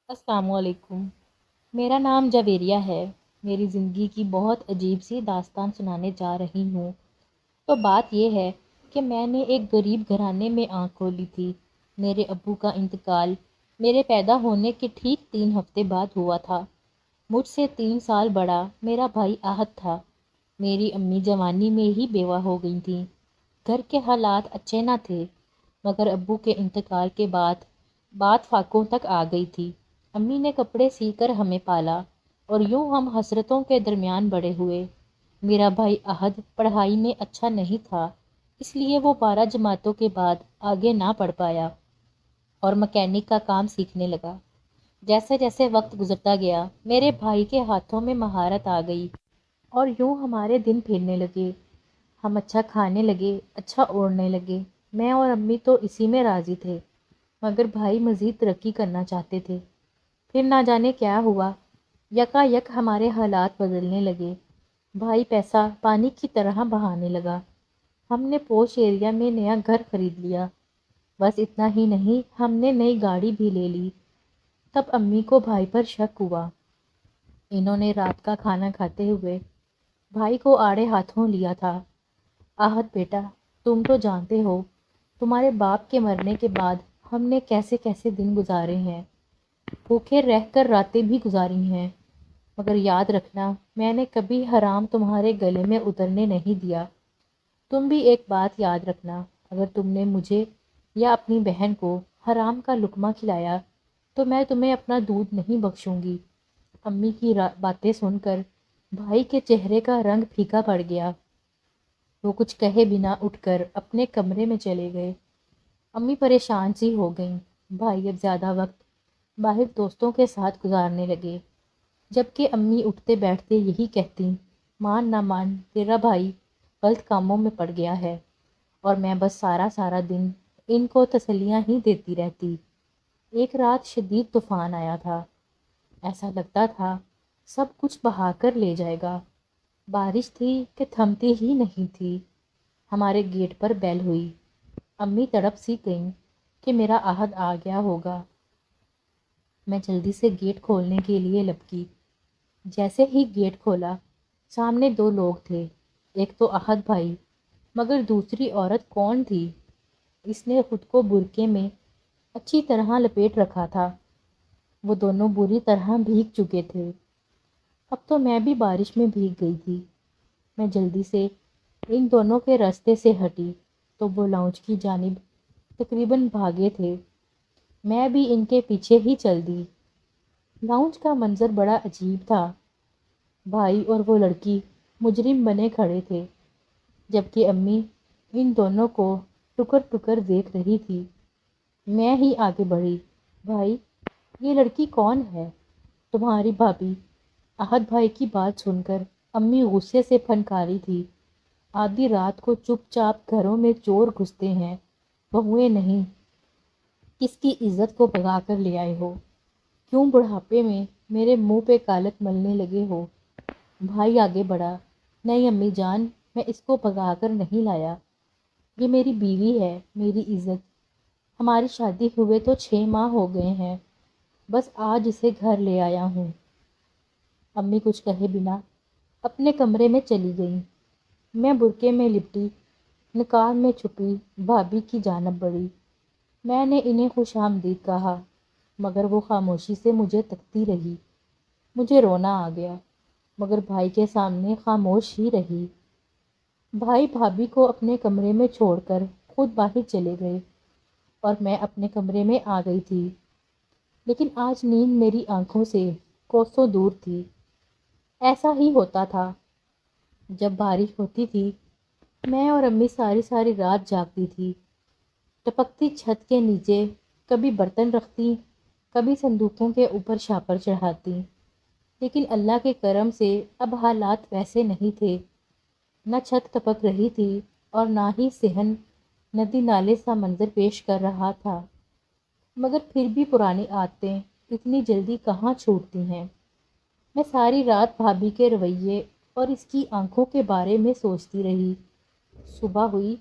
السلام علیکم۔ میرا نام جویریہ ہے۔ میری زندگی کی بہت عجیب سی داستان سنانے جا رہی ہوں۔ تو بات یہ ہے کہ میں نے ایک غریب گھرانے میں آنکھ کھولی تھی۔ میرے ابو کا انتقال میرے پیدا ہونے کے ٹھیک 3 ہفتے بعد ہوا تھا۔ مجھ سے 3 سال بڑا میرا بھائی احد تھا۔ میری امی جوانی میں ہی بیوہ ہو گئی تھیں۔ گھر کے حالات اچھے نہ تھے، مگر ابو کے انتقال کے بعد بات فاقوں تک آ گئی تھی۔ امی نے کپڑے سی کر ہمیں پالا اور یوں ہم حسرتوں کے درمیان بڑے ہوئے۔ میرا بھائی احد پڑھائی میں اچھا نہیں تھا، اس لیے وہ 12 جماعتوں کے بعد آگے نہ پڑھ پایا اور مکینک کا کام سیکھنے لگا۔ جیسے جیسے وقت گزرتا گیا میرے بھائی کے ہاتھوں میں مہارت آ گئی اور یوں ہمارے دن پھرنے لگے۔ ہم اچھا کھانے لگے، اچھا اوڑھنے لگے۔ میں اور امی تو اسی میں راضی تھے، مگر بھائی مزید ترقی کرنا چاہتے تھے۔ پھر نہ جانے کیا ہوا، یکا یک ہمارے حالات بدلنے لگے۔ بھائی پیسہ پانی کی طرح بہانے لگا۔ ہم نے پوش ایریا میں نیا گھر خرید لیا۔ بس اتنا ہی نہیں، ہم نے نئی گاڑی بھی لے لی۔ تب امی کو بھائی پر شک ہوا۔ انہوں نے رات کا کھانا کھاتے ہوئے بھائی کو آڑے ہاتھوں لیا تھا۔ احد بیٹا، تم تو جانتے ہو تمہارے باپ کے مرنے کے بعد ہم نے کیسے کیسے دن گزارے ہیں، بھوکے رہ کر راتیں بھی گزاری ہیں، مگر یاد رکھنا میں نے کبھی حرام تمہارے گلے میں اترنے نہیں دیا۔ تم بھی ایک بات یاد رکھنا، اگر تم نے مجھے یا اپنی بہن کو حرام کا لقمہ کھلایا تو میں تمہیں اپنا دودھ نہیں بخشوں گی۔ امی کی باتیں سن کر بھائی کے چہرے کا رنگ پھیکا پڑ گیا۔ وہ کچھ کہے بنا اٹھ کر اپنے کمرے میں چلے گئے۔ امی پریشان سی ہو گئیں۔ بھائی اب زیادہ وقت باہر دوستوں کے ساتھ گزارنے لگے، جبکہ امی اٹھتے بیٹھتے یہی کہتی، مان نہ مان تیرا بھائی غلط کاموں میں پڑ گیا ہے، اور میں بس سارا سارا دن ان کو تسلیاں ہی دیتی رہتی۔ ایک رات شدید طوفان آیا تھا۔ ایسا لگتا تھا سب کچھ بہا کر لے جائے گا۔ بارش تھی کہ تھمتی ہی نہیں تھی۔ ہمارے گیٹ پر بیل ہوئی۔ امی تڑپ سی گئیں کہ میرا احد آ گیا ہوگا۔ میں جلدی سے گیٹ کھولنے کے لیے لپکی۔ جیسے ہی گیٹ کھولا، سامنے 2 لوگ تھے۔ ایک تو احد بھائی، مگر دوسری عورت کون تھی؟ اس نے خود کو برقعے میں اچھی طرح لپیٹ رکھا تھا۔ وہ دونوں بری طرح بھیگ چکے تھے۔ اب تو میں بھی بارش میں بھیگ گئی تھی۔ میں جلدی سے ان دونوں کے راستے سے ہٹی تو وہ لاؤنج کی جانب تقریباً بھاگے تھے۔ میں بھی ان کے پیچھے ہی چل دی۔ لاؤنج کا منظر بڑا عجیب تھا۔ بھائی اور وہ لڑکی مجرم بنے کھڑے تھے، جبکہ امی ان دونوں کو ٹکر ٹکر دیکھ رہی تھی۔ میں ہی آگے بڑھی، بھائی یہ لڑکی کون ہے؟ تمہاری بھابھی۔ احد بھائی کی بات سن کر امی غصے سے پھنکاری تھی۔ آدھی رات کو چپ چاپ گھروں میں چور گھستے ہیں، بہویں نہیں۔ کس کی عزت کو بھگا کر لے آئے ہو؟ کیوں بڑھاپے میں میرے منہ پہ کالک ملنے لگے ہو؟ بھائی آگے بڑھا، نہیں امی جان، میں اس کو بھگا کر نہیں لایا۔ یہ میری بیوی ہے، میری عزت۔ ہماری شادی ہوئے تو 6 ماہ ہو گئے ہیں، بس آج اسے گھر لے آیا ہوں۔ امی کچھ کہے بنا اپنے کمرے میں چلی گئیں۔ میں برقعے میں لپٹی نکال میں چھپی بھابھی کی جانب بڑھی۔ میں نے انہیں خوش آمدید کہا، مگر وہ خاموشی سے مجھے تکتی رہی۔ مجھے رونا آ گیا، مگر بھائی کے سامنے خاموش ہی رہی۔ بھائی بھابھی کو اپنے کمرے میں چھوڑ کر خود باہر چلے گئے اور میں اپنے کمرے میں آ گئی تھی، لیکن آج نیند میری آنکھوں سے کوسوں دور تھی۔ ایسا ہی ہوتا تھا جب بارش ہوتی تھی۔ میں اور امی ساری ساری رات جاگتی تھی، ٹپکتی چھت کے نیچے کبھی برتن رکھتی، کبھی صندوقوں کے اوپر شاپر چڑھاتی۔ لیکن اللہ کے کرم سے اب حالات ویسے نہیں تھے۔ نہ چھت ٹپک رہی تھی اور نہ ہی صحن ندی نالے سا منظر پیش کر رہا تھا، مگر پھر بھی پرانی عادتیں اتنی جلدی کہاں چھوٹتی ہیں۔ میں ساری رات بھابھی کے رویے اور اس کی آنکھوں کے بارے میں سوچتی رہی۔ صبح ہوئی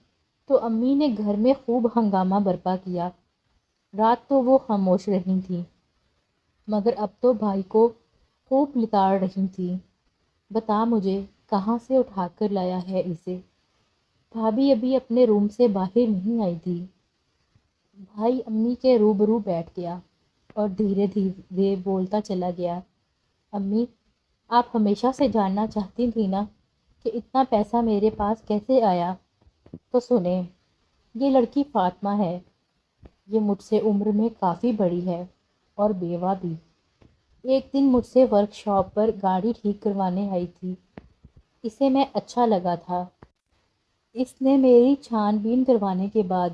تو امی نے گھر میں خوب ہنگامہ برپا کیا۔ رات تو وہ خاموش رہی تھیں، مگر اب تو بھائی کو خوب لتاڑ رہی تھی۔ بتا مجھے کہاں سے اٹھا کر لایا ہے اسے؟ بھابھی ابھی اپنے روم سے باہر نہیں آئی تھی۔ بھائی امی کے روبرو بیٹھ گیا اور دھیرے دھیرے بولتا چلا گیا، امی آپ ہمیشہ سے جاننا چاہتی تھی نا کہ اتنا پیسہ میرے پاس کیسے آیا؟ تو سنیں، یہ لڑکی فاطمہ ہے، یہ مجھ سے عمر میں کافی بڑی ہے اور بیوہ بھی۔ ایک دن مجھ سے ورک شاپ پر گاڑی ٹھیک کروانے آئی تھی۔ اسے میں اچھا لگا تھا۔ اس نے میری چھان بین کروانے کے بعد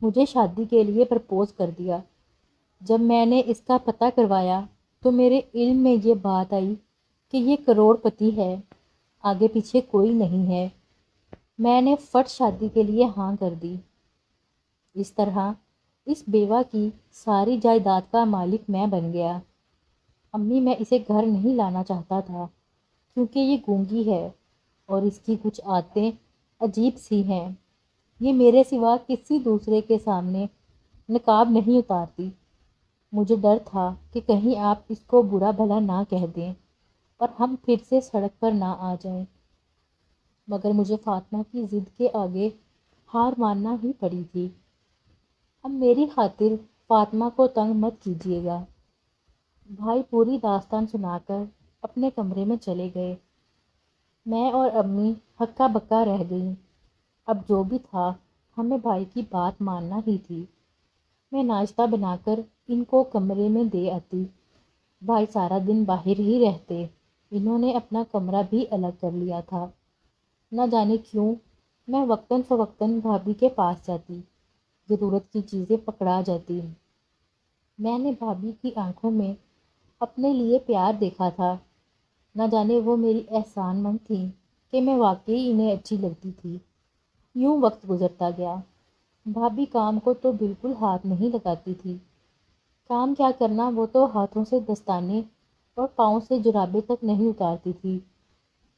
مجھے شادی کے لیے پرپوز کر دیا۔ جب میں نے اس کا پتہ کروایا تو میرے علم میں یہ بات آئی کہ یہ کروڑ پتی ہے، آگے پیچھے کوئی نہیں ہے۔ میں نے فٹ شادی کے لیے ہاں کر دی۔ اس طرح اس بیوہ کی ساری جائیداد کا مالک میں بن گیا۔ امی میں اسے گھر نہیں لانا چاہتا تھا کیونکہ یہ گونگی ہے اور اس کی کچھ عادتیں عجیب سی ہیں۔ یہ میرے سوا کسی دوسرے کے سامنے نقاب نہیں اتارتی۔ مجھے ڈر تھا کہ کہیں آپ اس کو برا بھلا نہ کہہ دیں اور ہم پھر سے سڑک پر نہ آ جائیں، مگر مجھے فاطمہ کی ضد کے آگے ہار ماننا ہی پڑی تھی۔ اب میری خاطر فاطمہ کو تنگ مت کیجیے گا۔ بھائی پوری داستان سنا کر اپنے کمرے میں چلے گئے۔ میں اور امی ہکا بکا رہ گئیں۔ اب جو بھی تھا ہمیں بھائی کی بات ماننا ہی تھی۔ میں ناشتہ بنا کر ان کو کمرے میں دے آتی۔ بھائی سارا دن باہر ہی رہتے۔ انہوں نے اپنا کمرہ بھی الگ کر لیا تھا۔ نہ جانے کیوں میں وقتاً فوقتاً بھابھی کے پاس جاتی، ضرورت کی چیزیں پکڑا جاتی۔ میں نے بھابھی کی آنکھوں میں اپنے لیے پیار دیکھا تھا۔ نہ جانے وہ میری احسان مند تھیں کہ میں واقعی انہیں اچھی لگتی تھی۔ یوں وقت گزرتا گیا۔ بھابھی کام کو تو بالکل ہاتھ نہیں لگاتی تھی۔ کام کیا کرنا، وہ تو ہاتھوں سے دستانے اور پاؤں سے جرابیں تک نہیں اتارتی تھی۔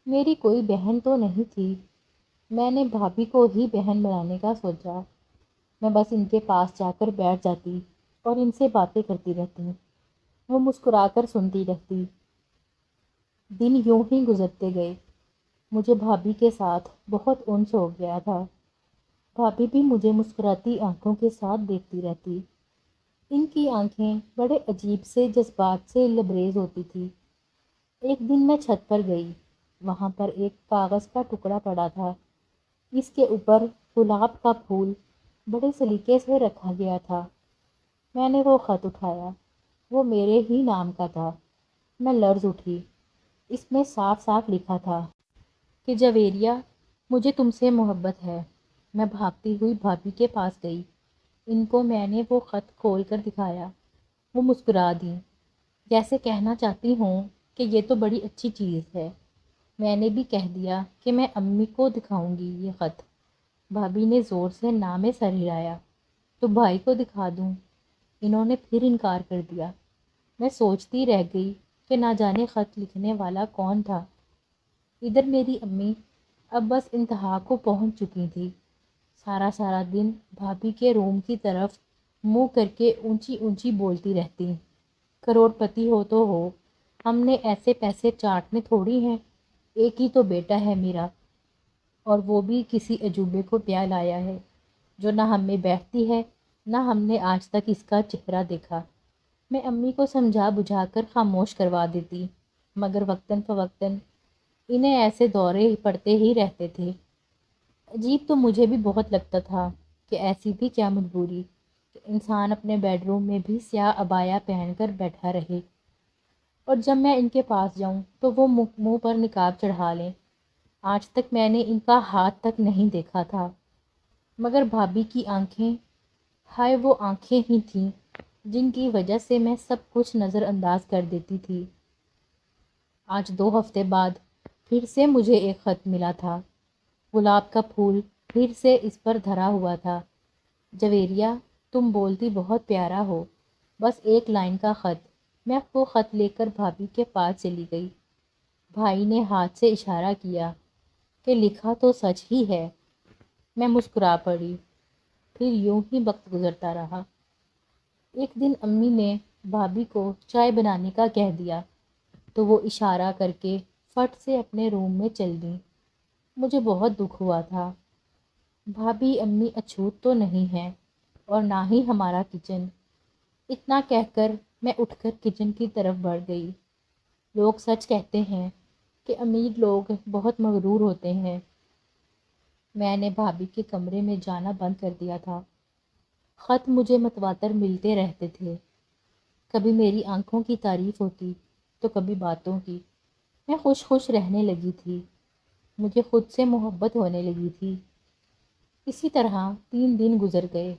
میری کوئی بہن تو نہیں تھی۔ میں نے بھابھی کو ہی بہن بنانے کا سوچا۔ میں بس ان کے پاس جا کر بیٹھ جاتی اور ان سے باتیں کرتی رہتی۔ وہ مسکرا کر سنتی رہتی۔ دن یوں ہی گزرتے گئے۔ مجھے بھابھی کے ساتھ بہت انس ہو گیا تھا۔ بھابھی بھی مجھے مسکراتی آنکھوں کے ساتھ دیکھتی رہتی۔ ان کی آنکھیں بڑے عجیب سے جذبات سے لبریز ہوتی تھی۔ ایک دن میں چھت پر گئی۔ وہاں پر ایک کاغذ کا ٹکڑا پڑا تھا۔ اس کے اوپر گلاب کا پھول بڑے سلیقے سے رکھا گیا تھا۔ میں نے وہ خط اٹھایا۔ وہ میرے ہی نام کا تھا۔ میں لرز اٹھی۔ اس میں صاف صاف لکھا تھا کہ جویریہ، مجھے تم سے محبت ہے۔ میں بھاگتی ہوئی بھابھی کے پاس گئی۔ ان کو میں نے وہ خط کھول کر دکھایا۔ وہ مسکرا دیں، جیسے کہنا چاہتی ہوں کہ یہ تو بڑی اچھی چیز ہے۔ میں نے بھی کہہ دیا کہ میں امی کو دکھاؤں گی یہ خط۔ بھابھی نے زور سے نہ میں سر ہلایا۔ تو بھائی کو دکھا دوں؟ انہوں نے پھر انکار کر دیا۔ میں سوچتی رہ گئی کہ نہ جانے خط لکھنے والا کون تھا۔ ادھر میری امی اب بس انتہا کو پہنچ چکی تھی۔ سارا دن بھابھی کے روم کی طرف منہ کر کے اونچی اونچی بولتی رہتی، کروڑ پتی ہو تو ہو، ہم نے ایسے پیسے چاٹنے تھوڑی ہیں، ایک ہی تو بیٹا ہے میرا، اور وہ بھی کسی عجوبے کو پیا لایا ہے جو نہ ہم میں بیٹھتی ہے نہ ہم نے آج تک اس کا چہرہ دیکھا۔ میں امی کو سمجھا بجھا کر خاموش کروا دیتی، مگر وقتاً فوقتاً انہیں ایسے دورے پڑتے ہی رہتے تھے۔ عجیب تو مجھے بھی بہت لگتا تھا کہ ایسی بھی کیا مجبوری کہ انسان اپنے بیڈ روم میں بھی سیاہ عبایا پہن کر بیٹھا رہے، اور جب میں ان کے پاس جاؤں تو وہ منہ پر نقاب چڑھا لیں۔ آج تک میں نے ان کا ہاتھ تک نہیں دیکھا تھا، مگر بھابھی کی آنکھیں، ہائے وہ آنکھیں ہی تھیں جن کی وجہ سے میں سب کچھ نظر انداز کر دیتی تھی۔ آج 2 ہفتے بعد پھر سے مجھے ایک خط ملا تھا۔ گلاب کا پھول پھر سے اس پر دھرا ہوا تھا۔ جویریہ، تم بولتی بہت پیارا ہو، بس ایک لائن کا خط۔ میں وہ خط لے کر بھابھی کے پاس چلی گئی۔ بھائی نے ہاتھ سے اشارہ کیا کہ لکھا تو سچ ہی ہے۔ میں مسکرا پڑی۔ پھر یوں ہی وقت گزرتا رہا۔ ایک دن امی نے بھابھی کو چائے بنانے کا کہہ دیا تو وہ اشارہ کر کے فٹ سے اپنے روم میں چل دیں۔ مجھے بہت دکھ ہوا تھا۔ بھابھی امی اچھوت تو نہیں ہیں اور نہ ہی ہمارا کچن۔ اتنا کہہ کر میں اٹھ کر کچن کی طرف بڑھ گئی۔ لوگ سچ کہتے ہیں کہ امیر لوگ بہت مغرور ہوتے ہیں۔ میں نے بھابھی کے کمرے میں جانا بند کر دیا تھا۔ خط مجھے متواتر ملتے رہتے تھے، کبھی میری آنکھوں کی تعریف ہوتی تو کبھی باتوں کی۔ میں خوش خوش رہنے لگی تھی، مجھے خود سے محبت ہونے لگی تھی۔ اسی طرح 3 دن گزر گئے۔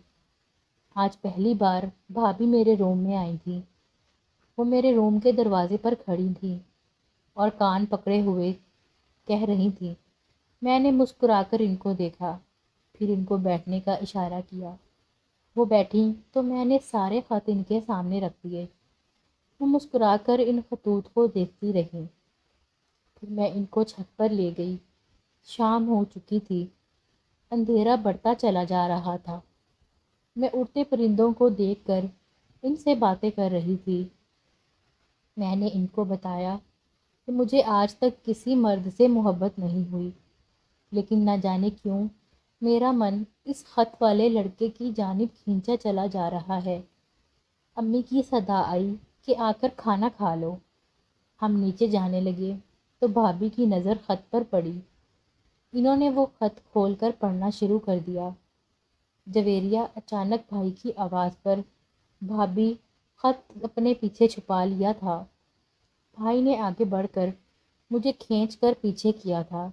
آج پہلی بار بھابھی میرے روم میں آئی تھی۔ وہ میرے روم کے دروازے پر کھڑی تھیں اور کان پکڑے ہوئے کہہ رہی تھیں۔ میں نے مسکرا کر ان کو دیکھا، پھر ان کو بیٹھنے کا اشارہ کیا۔ وہ بیٹھیں تو میں نے سارے خط ان کے سامنے رکھ دیے۔ وہ مسکرا کر ان خطوط کو دیکھتی رہیں۔ پھر میں ان کو چھت پر لے گئی۔ شام ہو چکی تھی، اندھیرا بڑھتا چلا جا رہا تھا۔ میں اڑتے پرندوں کو دیکھ کر ان سے باتیں کر رہی تھی۔ میں نے ان کو بتایا کہ مجھے آج تک کسی مرد سے محبت نہیں ہوئی، لیکن نہ جانے کیوں میرا من اس خط والے لڑکے کی جانب کھینچا چلا جا رہا ہے۔ امی کی صدا آئی کہ آ کر کھانا کھا لو۔ ہم نیچے جانے لگے تو بھابھی کی نظر خط پر پڑی۔ انہوں نے وہ خط کھول کر پڑھنا شروع کر دیا۔ جویریہ اچانک بھائی کی آواز پر بھابھی خط اپنے پیچھے چھپا لیا تھا۔ بھائی نے آگے بڑھ کر مجھے کھینچ کر پیچھے کیا تھا۔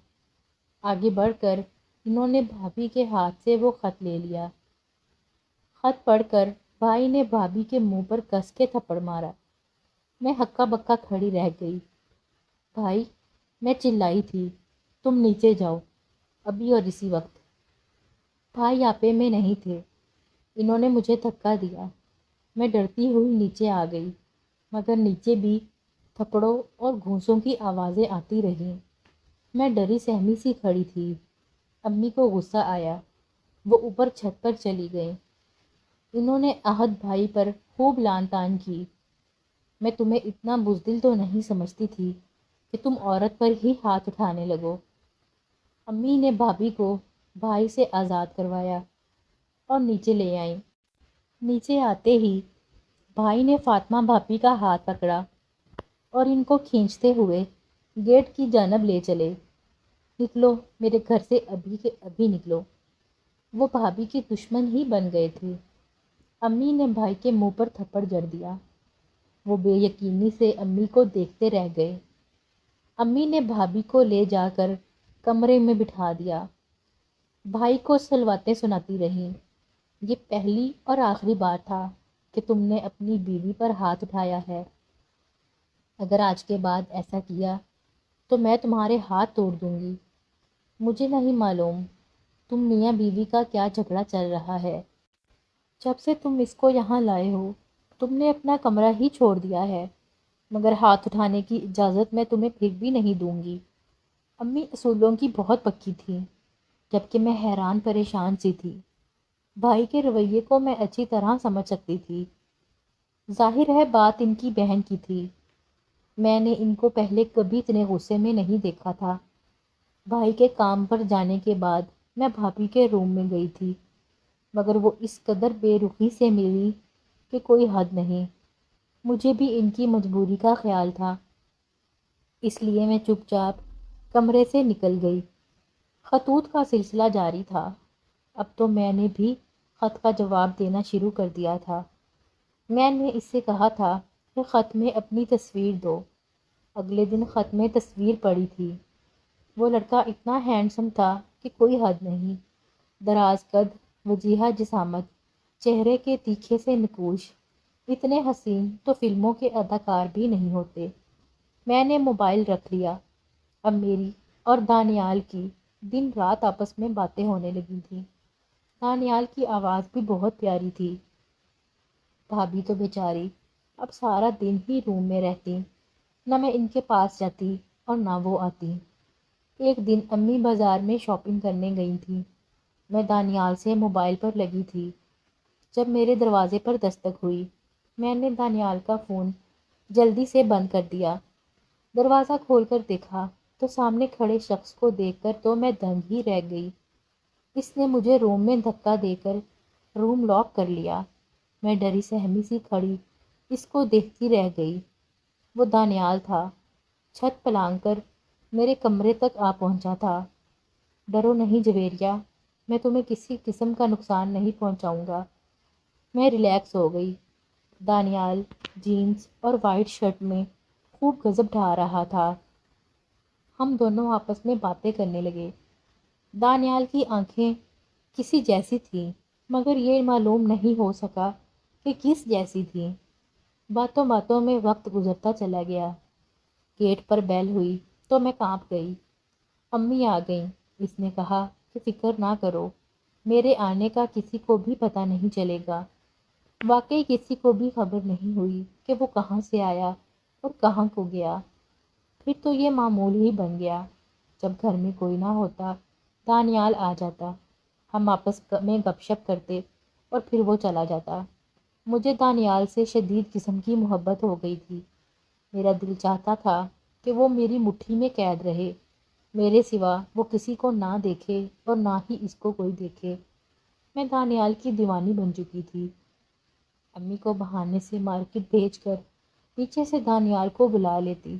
آگے بڑھ کر انہوں نے بھابھی کے ہاتھ سے وہ خط لے لیا۔ خط پڑھ کر بھائی نے بھابھی کے منہ پر کس کے تھپڑ مارا۔ میں ہکا بکا کھڑی رہ گئی۔ بھائی، میں چلائی تھی، تم نیچے جاؤ، ابھی اور اسی وقت۔ بھائی آپے میں نہیں تھے۔ انہوں نے مجھے دھکا دیا۔ میں ڈرتی ہوئی نیچے آ گئی، مگر نیچے بھی تھپڑوں اور گھونسوں کی آوازیں آتی رہیں۔ میں ڈری سہمی سی کھڑی تھی۔ امی کو غصہ آیا، وہ اوپر چھت پر چلی گئیں۔ انہوں نے احد بھائی پر خوب لان تان کی۔ میں تمہیں اتنا بزدل تو نہیں سمجھتی تھی کہ تم عورت پر ہی ہاتھ اٹھانے لگو۔ امی نے بھابھی کو بھائی سے آزاد کروایا اور نیچے لے آئیں۔ نیچے آتے ہی بھائی نے فاطمہ بھابھی کا ہاتھ پکڑا اور ان کو کھینچتے ہوئے گیٹ کی جانب لے چلے۔ نکلو میرے گھر سے، ابھی کے ابھی نکلو۔ وہ بھابھی کی دشمن ہی بن گئے تھے۔ امی نے بھائی کے منہ پر تھپڑ جڑ دیا۔ وہ بے یقینی سے امی کو دیکھتے رہ گئے۔ امی نے بھابھی کو لے جا کر کمرے میں بٹھا دیا۔ بھائی کو سلواتیں سناتی رہیں۔ یہ پہلی اور آخری بار تھا کہ تم نے اپنی بیوی پر ہاتھ اٹھایا ہے۔ اگر آج کے بعد ایسا کیا تو میں تمہارے ہاتھ توڑ دوں گی۔ مجھے نہیں معلوم تم میاں بیوی کا کیا جھگڑا چل رہا ہے۔ جب سے تم اس کو یہاں لائے ہو تم نے اپنا کمرہ ہی چھوڑ دیا ہے، مگر ہاتھ اٹھانے کی اجازت میں تمہیں پھر بھی نہیں دوں گی۔ امی اصولوں کی بہت پکی تھیں، جبکہ میں حیران پریشان سی تھی۔ بھائی کے رویے کو میں اچھی طرح سمجھ سکتی تھی۔ ظاہر ہے بات ان کی بہن کی تھی۔ میں نے ان کو پہلے کبھی اتنے غصے میں نہیں دیکھا تھا۔ بھائی کے کام پر جانے کے بعد میں بھابھی کے روم میں گئی تھی، مگر وہ اس قدر بے رخی سے ملی کہ کوئی حد نہیں۔ مجھے بھی ان کی مجبوری کا خیال تھا، اس لیے میں چپ چاپ کمرے سے نکل گئی۔ خطوط کا سلسلہ جاری تھا۔ اب تو میں نے بھی خط کا جواب دینا شروع کر دیا تھا۔ میں نے اس سے کہا تھا کہ خط میں اپنی تصویر دو۔ اگلے دن خط میں تصویر پڑی تھی۔ وہ لڑکا اتنا ہینڈسم تھا کہ کوئی حد نہیں۔ دراز قد، وجیہہ جسامت، چہرے کے تیکھے سے نقوش، اتنے حسین تو فلموں کے اداکار بھی نہیں ہوتے۔ میں نے موبائل رکھ لیا۔ اب میری اور دانیال کی دن رات آپس میں باتیں ہونے لگی تھیں۔ دانیال کی آواز بھی بہت پیاری تھی۔ بھابھی تو بیچاری اب سارا دن ہی روم میں رہتی، نہ میں ان کے پاس جاتی اور نہ وہ آتی۔ ایک دن امی بازار میں شاپنگ کرنے گئی تھیں۔ میں دانیال سے موبائل پر لگی تھی جب میرے دروازے پر دستک ہوئی۔ میں نے دانیال کا فون جلدی سے بند کر دیا۔ دروازہ کھول کر دیکھا تو سامنے کھڑے شخص کو دیکھ کر تو میں دنگ ہی رہ گئی۔ اس نے مجھے روم میں دھکا دے کر روم لاک کر لیا۔ میں ڈری سہمی سی کھڑی اس کو دیکھتی رہ گئی۔ وہ دانیال تھا، چھت پلانگ کر میرے کمرے تک آ پہنچا تھا۔ ڈرو نہیں جویریہ، میں تمہیں کسی قسم کا نقصان نہیں پہنچاؤں گا۔ میں ریلیکس ہو گئی۔ دانیال جینز اور وائٹ شرٹ میں خوب غضب ڈھا رہا تھا۔ ہم دونوں آپس میں باتیں کرنے لگے۔ دانیال کی آنکھیں کسی جیسی تھیں، مگر یہ معلوم نہیں ہو سکا کہ کس جیسی تھیں۔ باتوں باتوں میں وقت گزرتا چلا گیا۔ گیٹ پر بیل ہوئی تو میں کانپ گئی۔ امی آ گئیں۔ اس نے کہا کہ فکر نہ کرو، میرے آنے کا کسی کو بھی پتہ نہیں چلے گا۔ واقعی کسی کو بھی خبر نہیں ہوئی کہ وہ کہاں سے آیا اور کہاں کو گیا۔ پھر تو یہ معمول ہی بن گیا، جب گھر میں کوئی نہ ہوتا دانیال آ جاتا، ہم آپس میں گپ شپ کرتے اور پھر وہ چلا جاتا۔ مجھے دانیال سے شدید قسم کی محبت ہو گئی تھی۔ میرا دل چاہتا تھا کہ وہ میری مٹھی میں قید رہے، میرے سوا وہ کسی کو نہ دیکھے اور نہ ہی اس کو کوئی دیکھے۔ میں دانیال کی دیوانی بن چکی تھی۔ امی کو بہانے سے مارکیٹ بھیج کر پیچھے سے دانیال کو بلا لیتی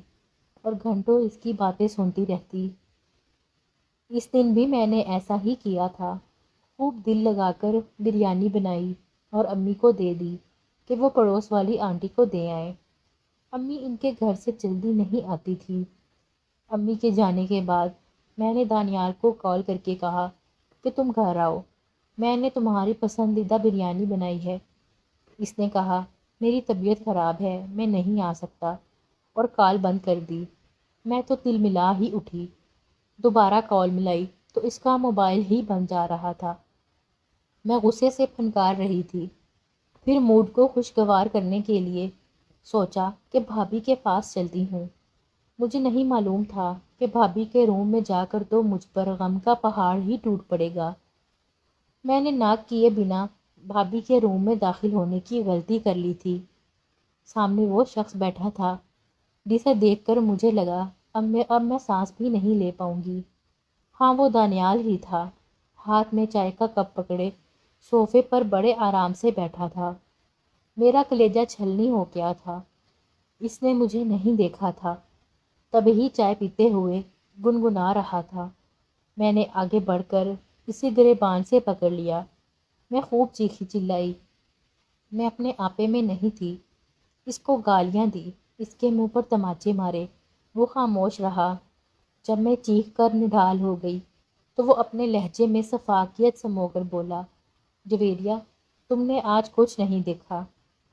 اور گھنٹوں اس کی باتیں سنتی رہتی۔ اس دن بھی میں نے ایسا ہی کیا تھا۔ خوب دل لگا کر بریانی بنائی اور امی کو دے دی کہ وہ پڑوس والی آنٹی کو دے آئیں۔ امی ان کے گھر سے جلدی نہیں آتی تھی۔ امی کے جانے کے بعد میں نے دانیال کو کال کر کے کہا کہ تم گھر آؤ، میں نے تمہاری پسندیدہ بریانی بنائی ہے۔ اس نے کہا میری طبیعت خراب ہے، میں نہیں آ سکتا، اور کال بند کر دی۔ میں تو تل ملا ہی اٹھی۔ دوبارہ کال ملائی تو اس کا موبائل ہی بند جا رہا تھا۔ میں غصے سے پھنکار رہی تھی۔ پھر موڈ کو خوشگوار کرنے کے لیے سوچا کہ بھابھی کے پاس چلتی ہوں۔ مجھے نہیں معلوم تھا کہ بھابھی کے روم میں جا کر تو مجھ پر غم کا پہاڑ ہی ٹوٹ پڑے گا۔ میں نے ناک کیے بنا بھابھی کے روم میں داخل ہونے کی غلطی کر لی تھی۔ سامنے وہ شخص بیٹھا تھا جسے دیکھ کر مجھے لگا اب میں سانس بھی نہیں لے پاؤں گی۔ ہاں، وہ دانیال ہی تھا۔ ہاتھ میں چائے کا کپ پکڑے صوفے پر بڑے آرام سے بیٹھا تھا۔ میرا کلیجہ چھلنی ہو گیا تھا۔ اس نے مجھے نہیں دیکھا تھا، تبھی چائے پیتے ہوئے گنگنا رہا تھا۔ میں نے آگے بڑھ کر اسے گریبان سے پکڑ لیا۔ میں خوب چیخی چلائی۔ میں اپنے آپے میں نہیں تھی۔ اس کو گالیاں دی، اس کے منہ پر تماچے مارے۔ وہ خاموش رہا۔ جب میں چیخ کر نڈھال ہو گئی تو وہ اپنے لہجے میں سفاکیت سمو کر بولا، جویریہ، تم نے آج کچھ نہیں دیکھا،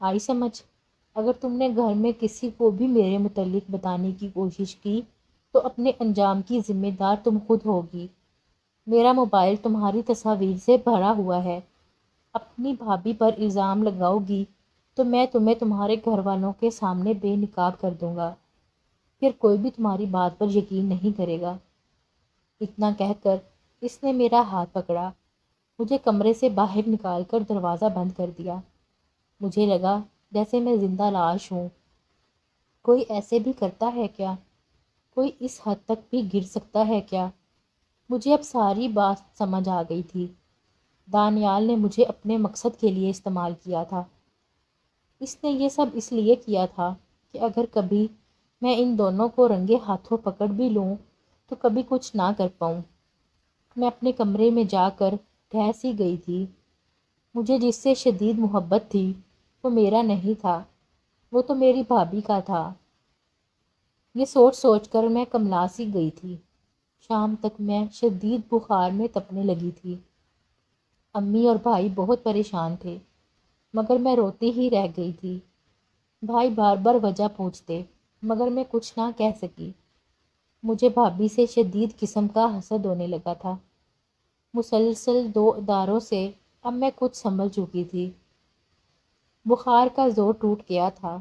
آئی سمجھ؟ اگر تم نے گھر میں کسی کو بھی میرے متعلق بتانے کی کوشش کی تو اپنے انجام کی ذمہ دار تم خود ہوگی۔ میرا موبائل تمہاری تصاویر سے بھرا ہوا ہے۔ اپنی بھابھی پر الزام لگاؤ گی تو میں تمہیں تمہارے گھر والوں کے سامنے بے نقاب کر دوں گا، پھر کوئی بھی تمہاری بات پر یقین نہیں کرے گا۔ اتنا کہہ کر اس نے میرا ہاتھ پکڑا، مجھے کمرے سے باہر نکال کر دروازہ بند کر دیا۔ مجھے لگا جیسے میں زندہ لاش ہوں۔ کوئی ایسے بھی کرتا ہے کیا؟ کوئی اس حد تک بھی گر سکتا ہے کیا؟ مجھے اب ساری بات سمجھ آ گئی تھی۔ دانیال نے مجھے اپنے مقصد کے لیے استعمال کیا تھا۔ اس نے یہ سب اس لیے کیا تھا کہ اگر کبھی میں ان دونوں کو رنگے ہاتھوں پکڑ بھی لوں تو کبھی کچھ نہ کر پاؤں۔ میں اپنے کمرے میں جا کر ٹھہر سی گئی تھی۔ مجھے جس سے شدید محبت تھی وہ میرا نہیں تھا، وہ تو میری بھابھی کا تھا۔ یہ سوچ سوچ کر میں کملا سی گئی تھی۔ شام تک میں شدید بخار میں تپنے لگی تھی۔ امی اور بھائی بہت پریشان تھے، مگر میں روتی ہی رہ گئی تھی۔ بھائی بار بار وجہ پوچھتے، مگر میں کچھ نہ کہہ سکی۔ مجھے بھابھی سے شدید قسم کا حسد ہونے لگا تھا۔ مسلسل 2 اداروں سے اب میں کچھ سنبھل چکی تھی۔ بخار کا زور ٹوٹ گیا تھا۔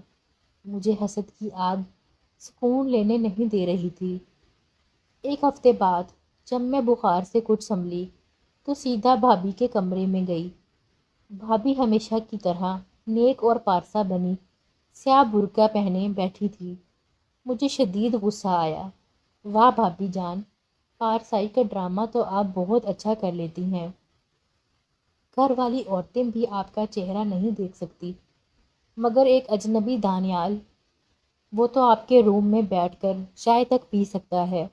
مجھے حسد کی آگ سکون لینے نہیں دے رہی تھی۔ 1 ہفتے بعد جب میں بخار سے کچھ سنبھلی تو سیدھا بھابھی کے کمرے میں گئی۔ بھابھی ہمیشہ کی طرح نیک اور پارسا بنی سیاہ برقع پہنے بیٹھی تھی۔ مجھے شدید غصہ آیا۔ واہ بھابھی جان، پارسائی کا ڈرامہ تو آپ بہت اچھا کر لیتی ہیں۔ گھر والی عورتیں بھی آپ کا چہرہ نہیں دیکھ سکتی، مگر ایک اجنبی دانیال، وہ تو آپ کے روم میں بیٹھ کر چائے تک پی سکتا ہے۔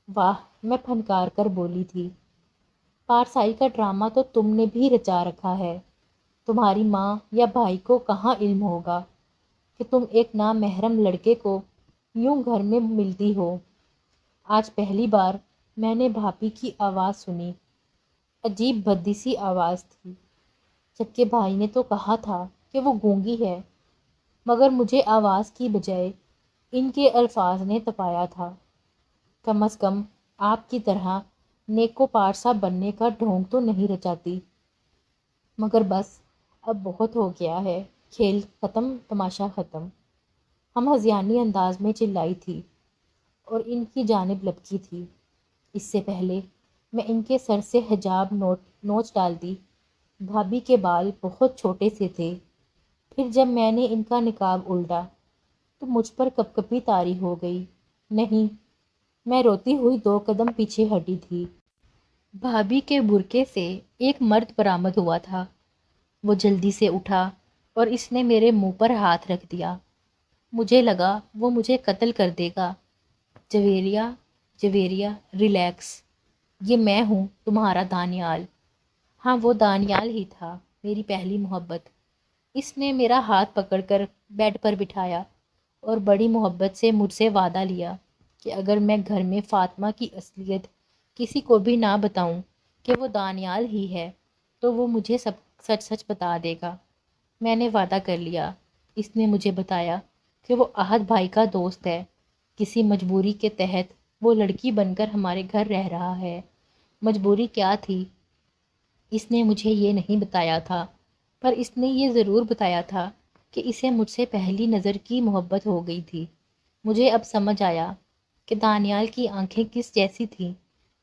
واہ، میں پھنکار کر بولی تھی۔ پارسائی کا ڈرامہ تو تم نے بھی رچا رکھا ہے۔ تمہاری ماں یا بھائی کو کہاں علم ہوگا کہ تم ایک نامحرم لڑکے کو یوں گھر میں ملتی ہو؟ آج پہلی بار میں نے بھابھی کی آواز سنی۔ عجیب بھدی سی آواز تھی، جبکہ بھائی نے تو کہا تھا کہ وہ گونگی ہے، مگر مجھے آواز کی بجائے ان کے الفاظ نے تپایا تھا۔ کم از کم آپ کی طرح نیک و پارسا بننے کا ڈھونگ تو نہیں رچاتی۔ مگر بس، اب بہت ہو گیا ہے، کھیل ختم، تماشا ختم۔ ہم ہذیانی انداز میں چلائی تھی اور ان کی جانب لپکی تھی۔ اس سے پہلے میں ان کے سر سے حجاب نوچ ڈالتی۔ بھابھی کے بال بہت چھوٹے سے تھے۔ پھر جب میں نے ان کا نقاب الٹا تو مجھ پر کپکپی طاری ہو گئی۔ نہیں، میں روتی ہوئی 2 قدم پیچھے ہٹی تھی۔ بھابھی کے برقعے سے ایک مرد برآمد ہوا تھا۔ وہ جلدی سے اٹھا اور اس نے میرے منہ پر ہاتھ رکھ دیا۔ مجھے لگا وہ مجھے قتل کر دے گا۔ جویریہ، جویریہ، ریلیکس، یہ میں ہوں، تمہارا دانیال۔ ہاں، وہ دانیال ہی تھا، میری پہلی محبت۔ اس نے میرا ہاتھ پکڑ کر بیڈ پر بٹھایا اور بڑی محبت سے مجھ سے وعدہ لیا کہ اگر میں گھر میں فاطمہ کی اصلیت کسی کو بھی نہ بتاؤں کہ وہ دانیال ہی ہے تو وہ مجھے سب سچ سچ بتا دے گا۔ میں نے وعدہ کر لیا۔ اس نے مجھے بتایا کہ وہ احد بھائی کا دوست ہے۔ کسی مجبوری کے تحت وہ لڑکی بن کر ہمارے گھر رہ رہا ہے۔ مجبوری کیا تھی اس نے مجھے یہ نہیں بتایا تھا، پر اس نے یہ ضرور بتایا تھا کہ اسے مجھ سے پہلی نظر کی محبت ہو گئی تھی۔ مجھے اب سمجھ آیا کہ دانیال کی آنکھیں کس جیسی تھیں،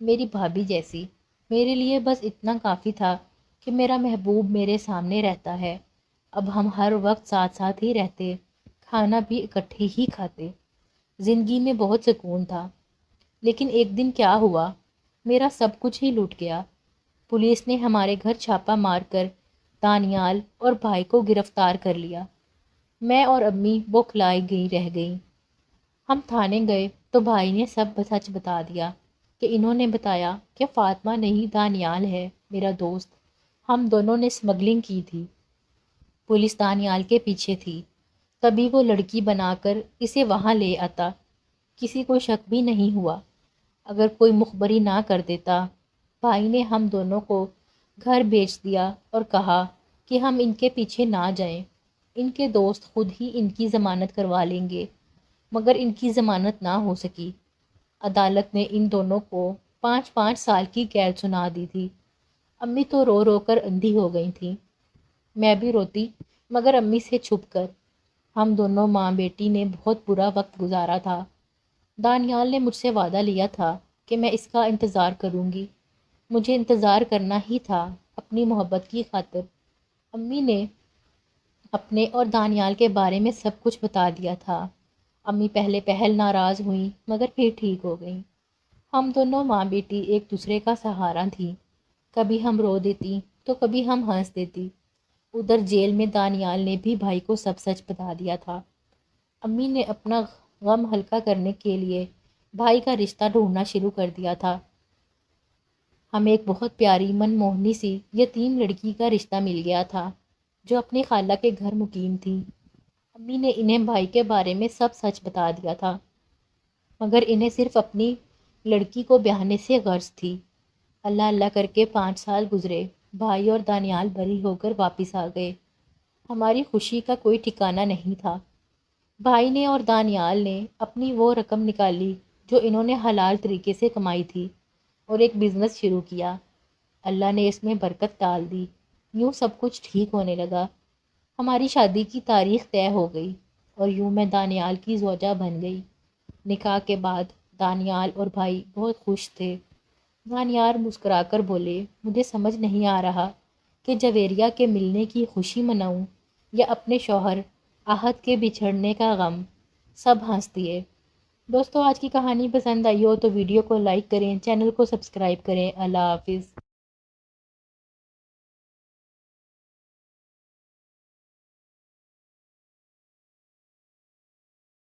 میری بھابھی جیسی۔ میرے لیے بس اتنا کافی تھا کہ میرا محبوب میرے سامنے رہتا ہے۔ اب ہم ہر وقت ساتھ ساتھ ہی رہتے، کھانا بھی اکٹھے ہی کھاتے۔ زندگی میں بہت سکون تھا۔ لیکن ایک دن کیا ہوا، میرا سب کچھ ہی لوٹ گیا۔ پولیس نے ہمارے گھر چھاپا مار کر دانیال اور بھائی کو گرفتار کر لیا۔ میں اور امی بوکھلائی رہ گئیں۔ ہم تھانے گئے تو بھائی نے سب سچ بتا دیا کہ انہوں نے بتایا کہ فاطمہ نہیں، دانیال ہے میرا دوست۔ ہم دونوں نے اسمگلنگ کی تھی۔ پولیس دانیال کے پیچھے تھی، تبھی وہ لڑکی بنا کر اسے وہاں لے آتا۔ کسی کو شک بھی نہیں ہوا۔ اگر کوئی مخبری نہ کر دیتا۔ بھائی نے ہم دونوں کو گھر بھیج دیا اور کہا کہ ہم ان کے پیچھے نہ جائیں، ان کے دوست خود ہی ان کی ضمانت کروا لیں گے، مگر ان کی ضمانت نہ ہو سکی۔ عدالت نے ان دونوں کو 5 سال کی قید سنا دی تھی۔ امی تو رو رو کر اندھی ہو گئی تھیں۔ میں بھی روتی، مگر امی سے چھپ کر۔ ہم دونوں ماں بیٹی نے بہت برا وقت گزارا تھا۔ دانیال نے مجھ سے وعدہ لیا تھا کہ میں اس کا انتظار کروں گی۔ مجھے انتظار کرنا ہی تھا اپنی محبت کی خاطر۔ امی نے اپنے اور دانیال کے بارے میں سب کچھ بتا دیا تھا۔ امی پہلے پہل ناراض ہوئیں، مگر پھر ٹھیک ہو گئیں۔ ہم دونوں ماں بیٹی ایک دوسرے کا سہارا تھیں۔ کبھی ہم رو دیتی تو کبھی ہم ہنس دیتی۔ ادھر جیل میں دانیال نے بھی بھائی کو سب سچ بتا دیا تھا۔ امی نے اپنا غم ہلکا کرنے کے لیے بھائی کا رشتہ ڈھونڈنا شروع کر دیا تھا۔ ہمیں ایک بہت پیاری من موہنی سی یتیم لڑکی کا رشتہ مل گیا تھا جو اپنی خالہ کے گھر مقیم تھی۔ امی نے انہیں بھائی کے بارے میں سب سچ بتا دیا تھا، مگر انہیں صرف اپنی لڑکی کو بیاہنے سے غرض تھی۔ اللہ اللہ کر کے 5 سال گزرے۔ بھائی اور دانیال بری ہو کر واپس آ گئے۔ ہماری خوشی کا کوئی ٹھکانہ نہیں تھا۔ بھائی نے اور دانیال نے اپنی وہ رقم نکالی جو انہوں نے حلال طریقے سے کمائی تھی اور ایک بزنس شروع کیا۔ اللہ نے اس میں برکت ڈال دی۔ یوں سب کچھ ٹھیک ہونے لگا۔ ہماری شادی کی تاریخ طے ہو گئی اور یوں میں دانیال کی زوجہ بن گئی۔ نکاح کے بعد دانیال اور بھائی بہت خوش تھے۔ دانیال مسکرا کر بولے، مجھے سمجھ نہیں آ رہا کہ جویریہ کے ملنے کی خوشی مناؤں یا اپنے شوہر آہت کے بچھڑنے کا غم، سب ہنس دیے۔ دوستو آج کی کہانی پسند آئی ہو تو ویڈیو کو لائک کریں، چینل کو سبسکرائب کریں۔ اللہ حافظ۔